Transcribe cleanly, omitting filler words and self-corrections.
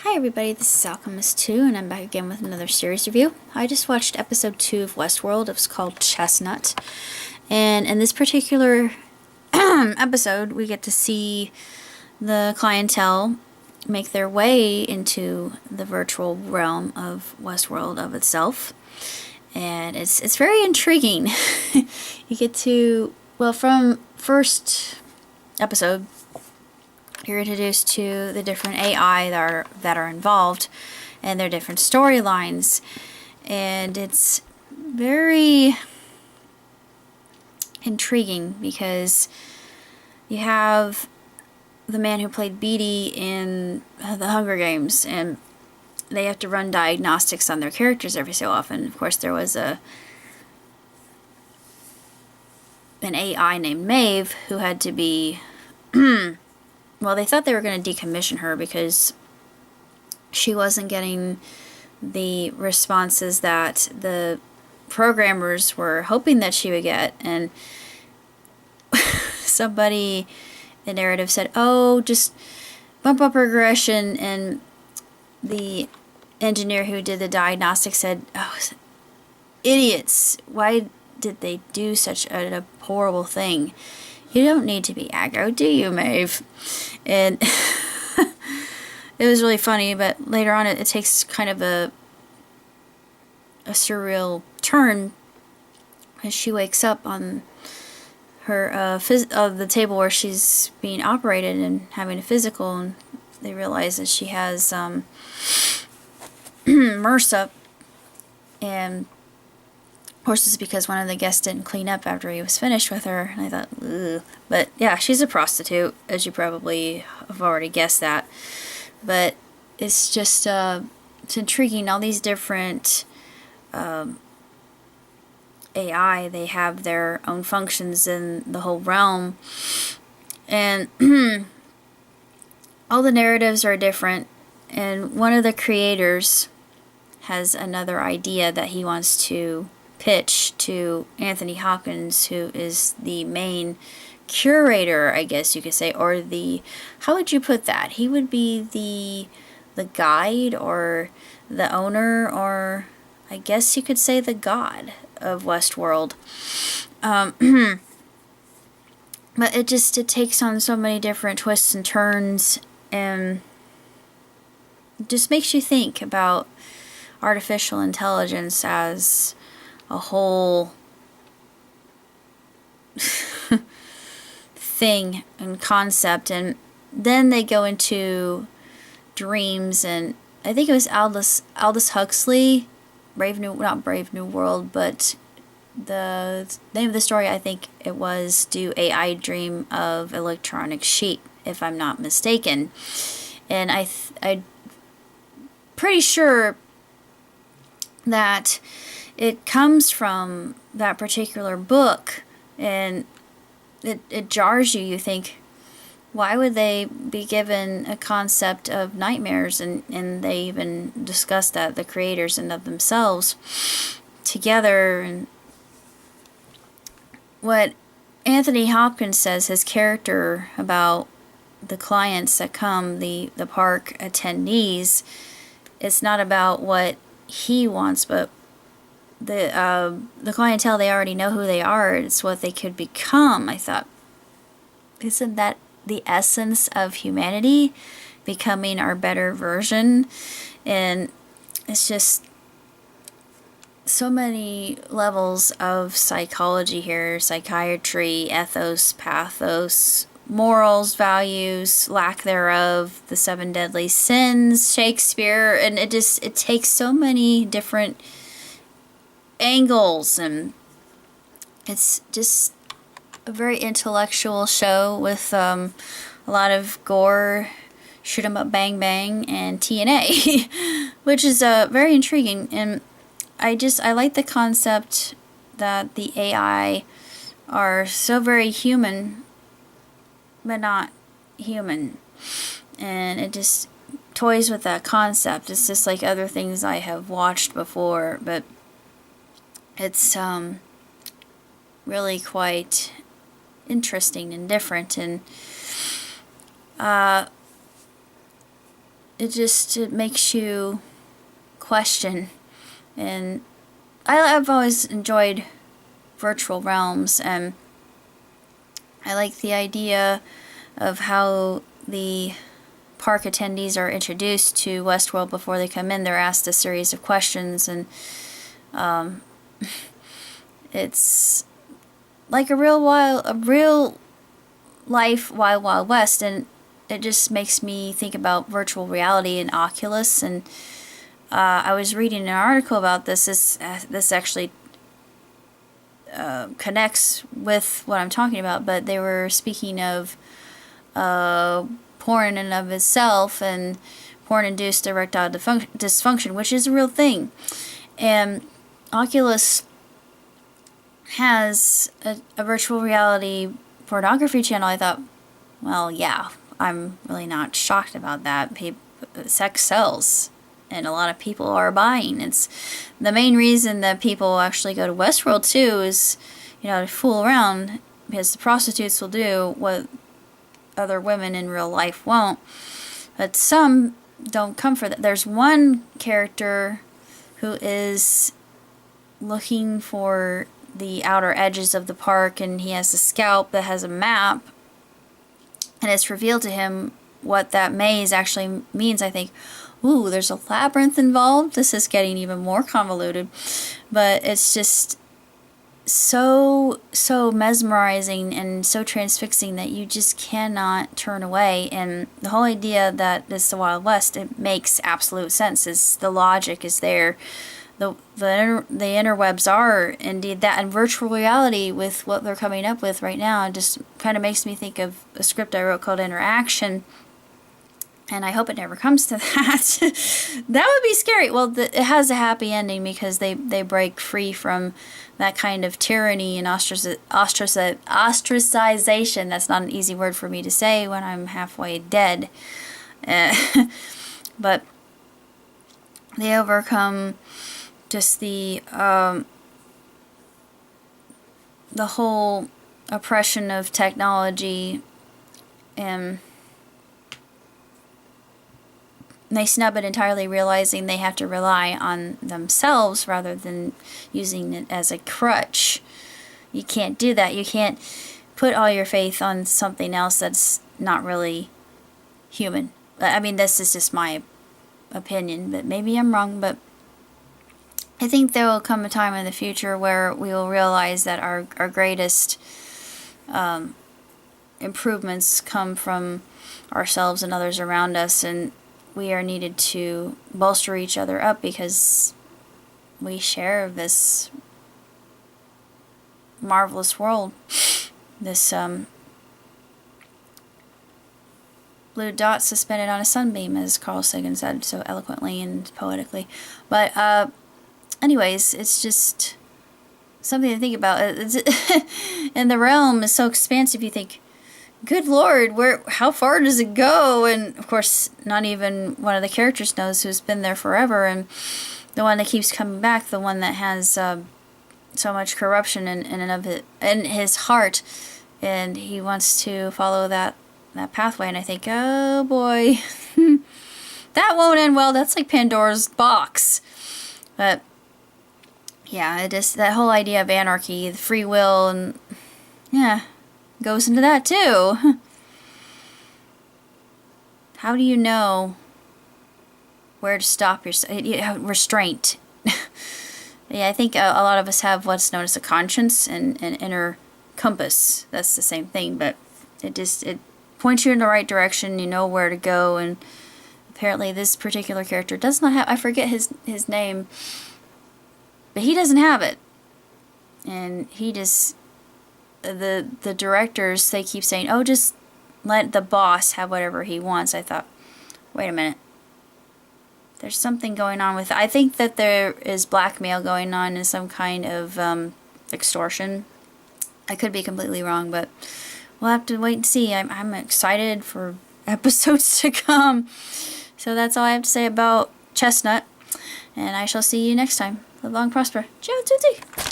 Hi everybody, this is Alchemist2 and I'm back again with another series review. I just watched episode 2 of Westworld. It was called Chestnut. And in this particular episode, we get to see the clientele make their way into the virtual realm of Westworld of itself. And it's very intriguing. You get to, well, from first episode, you're introduced to the different AI that are involved and their different storylines, and it's very intriguing because you have the man who played Beatty in the Hunger Games, and they have to run diagnostics on their characters every so often. Of course, there was an AI named Mave who had to be well, they thought they were going to decommission her because she wasn't getting the responses that the programmers were hoping that she would get. And somebody in narrative said, oh, just bump up regression. And the engineer who did the diagnostic said, oh, idiots, why did they do such a horrible thing? You don't need to be aggro, do you, Mave? And it was really funny, but later on it takes kind of a surreal turn as she wakes up on her the table where she's being operated and having a physical, and they realize that she has MRSA, and of course, it's because one of the guests didn't clean up after he was finished with her, and I thought, ugh. But yeah, she's a prostitute, as you probably have already guessed that. But it's just, it's intriguing. All these different AI, they have their own functions in the whole realm, and all the narratives are different. And one of the creators has another idea that he wants to pitch to Anthony Hopkins, who is the main curator, I guess you could say, or the, how would you put that? He would be the guide or the owner, or I guess you could say the god of Westworld. But it takes on so many different twists and turns, and it just makes you think about artificial intelligence as a whole thing and concept. And then they go into dreams, and I think it was Aldous Huxley, not Brave New World, but the name of the story, I think it was Do AI Dream of Electronic Sheep, if I'm not mistaken. And I'm pretty sure that it comes from that particular book, and it jars you. You think, why would they be given a concept of nightmares? And they even discuss that, the creators and of themselves together. And what Anthony Hopkins says, his character, about the clients that come, the park attendees, it's not about what he wants, but the clientele, they already know who they are. It's what they could become. I thought, isn't that the essence of humanity, becoming our better version? And it's just so many levels of psychology here: psychiatry, ethos, pathos, morals, values, lack thereof, the 7 deadly sins, Shakespeare, and it takes so many different angles, and it's just a very intellectual show with a lot of gore, shoot 'em up, bang bang, and TNA, which is very intriguing. And I like the concept that the AI are so very human, but not human, and it just toys with that concept. It's just like other things I have watched before, but it's really quite interesting and different. And it makes you question. And I've always enjoyed virtual realms, and I like the idea of how the park attendees are introduced to Westworld before they come in. They're asked a series of questions, and it's like a real life Wild Wild West, and it just makes me think about virtual reality and Oculus. And I was reading an article about this. This actually connects with what I'm talking about, but they were speaking of porn in and of itself, and porn-induced erectile dysfunction, which is a real thing. And Oculus has a virtual reality pornography channel. I thought, well, yeah, I'm really not shocked about that. Sex sells, and a lot of people are buying. It's the main reason that people actually go to Westworld too, is, to fool around, because the prostitutes will do what other women in real life won't. But some don't come for that. There's one character who is looking for the outer edges of the park, and he has a scalp that has a map, and it's revealed to him what that maze actually means. I think, ooh, there's a labyrinth involved. This is getting even more convoluted, but it's just so mesmerizing and so transfixing that you just cannot turn away. And the whole idea that this is the Wild West, it makes absolute sense. The logic is there. The interwebs are indeed that, and virtual reality with what they're coming up with right now just kind of makes me think of a script I wrote called Interaction, and I hope it never comes to that. That would be scary. Well, it has a happy ending because they break free from that kind of tyranny and ostracization. That's not an easy word for me to say when I'm halfway dead. But they overcome just the whole oppression of technology, and they snub it entirely, realizing they have to rely on themselves rather than using it as a crutch. You can't do that. You can't put all your faith on something else that's not really human. I mean, this is just my opinion, but maybe I'm wrong. But I think there will come a time in the future where we will realize that our greatest improvements come from ourselves and others around us, and we are needed to bolster each other up because we share this marvelous world, this blue dot suspended on a sunbeam, as Carl Sagan said so eloquently and poetically. But anyways, it's just something to think about. And the realm is so expansive. You think, good Lord, how far does it go? And of course, not even one of the characters knows, who's been there forever, and the one that keeps coming back, the one that has so much corruption in his heart, and he wants to follow that pathway. And I think, oh boy, that won't end well. That's like Pandora's box. But yeah, that whole idea of anarchy, the free will, and yeah, goes into that too. How do you know where to stop yourself? Restraint. Yeah, I think a lot of us have what's known as a conscience and an inner compass. That's the same thing, but it points you in the right direction. You know where to go, and apparently this particular character does not have, I forget his name, but he doesn't have it. And he just, the directors, they keep saying, oh, just let the boss have whatever he wants. I thought, wait a minute. There's something going on with it. I think that there is blackmail going on and some kind of extortion. I could be completely wrong, but we'll have to wait and see. I'm excited for episodes to come. So that's all I have to say about Chestnut, and I shall see you next time. Live long, prosper. Ciao, tutti!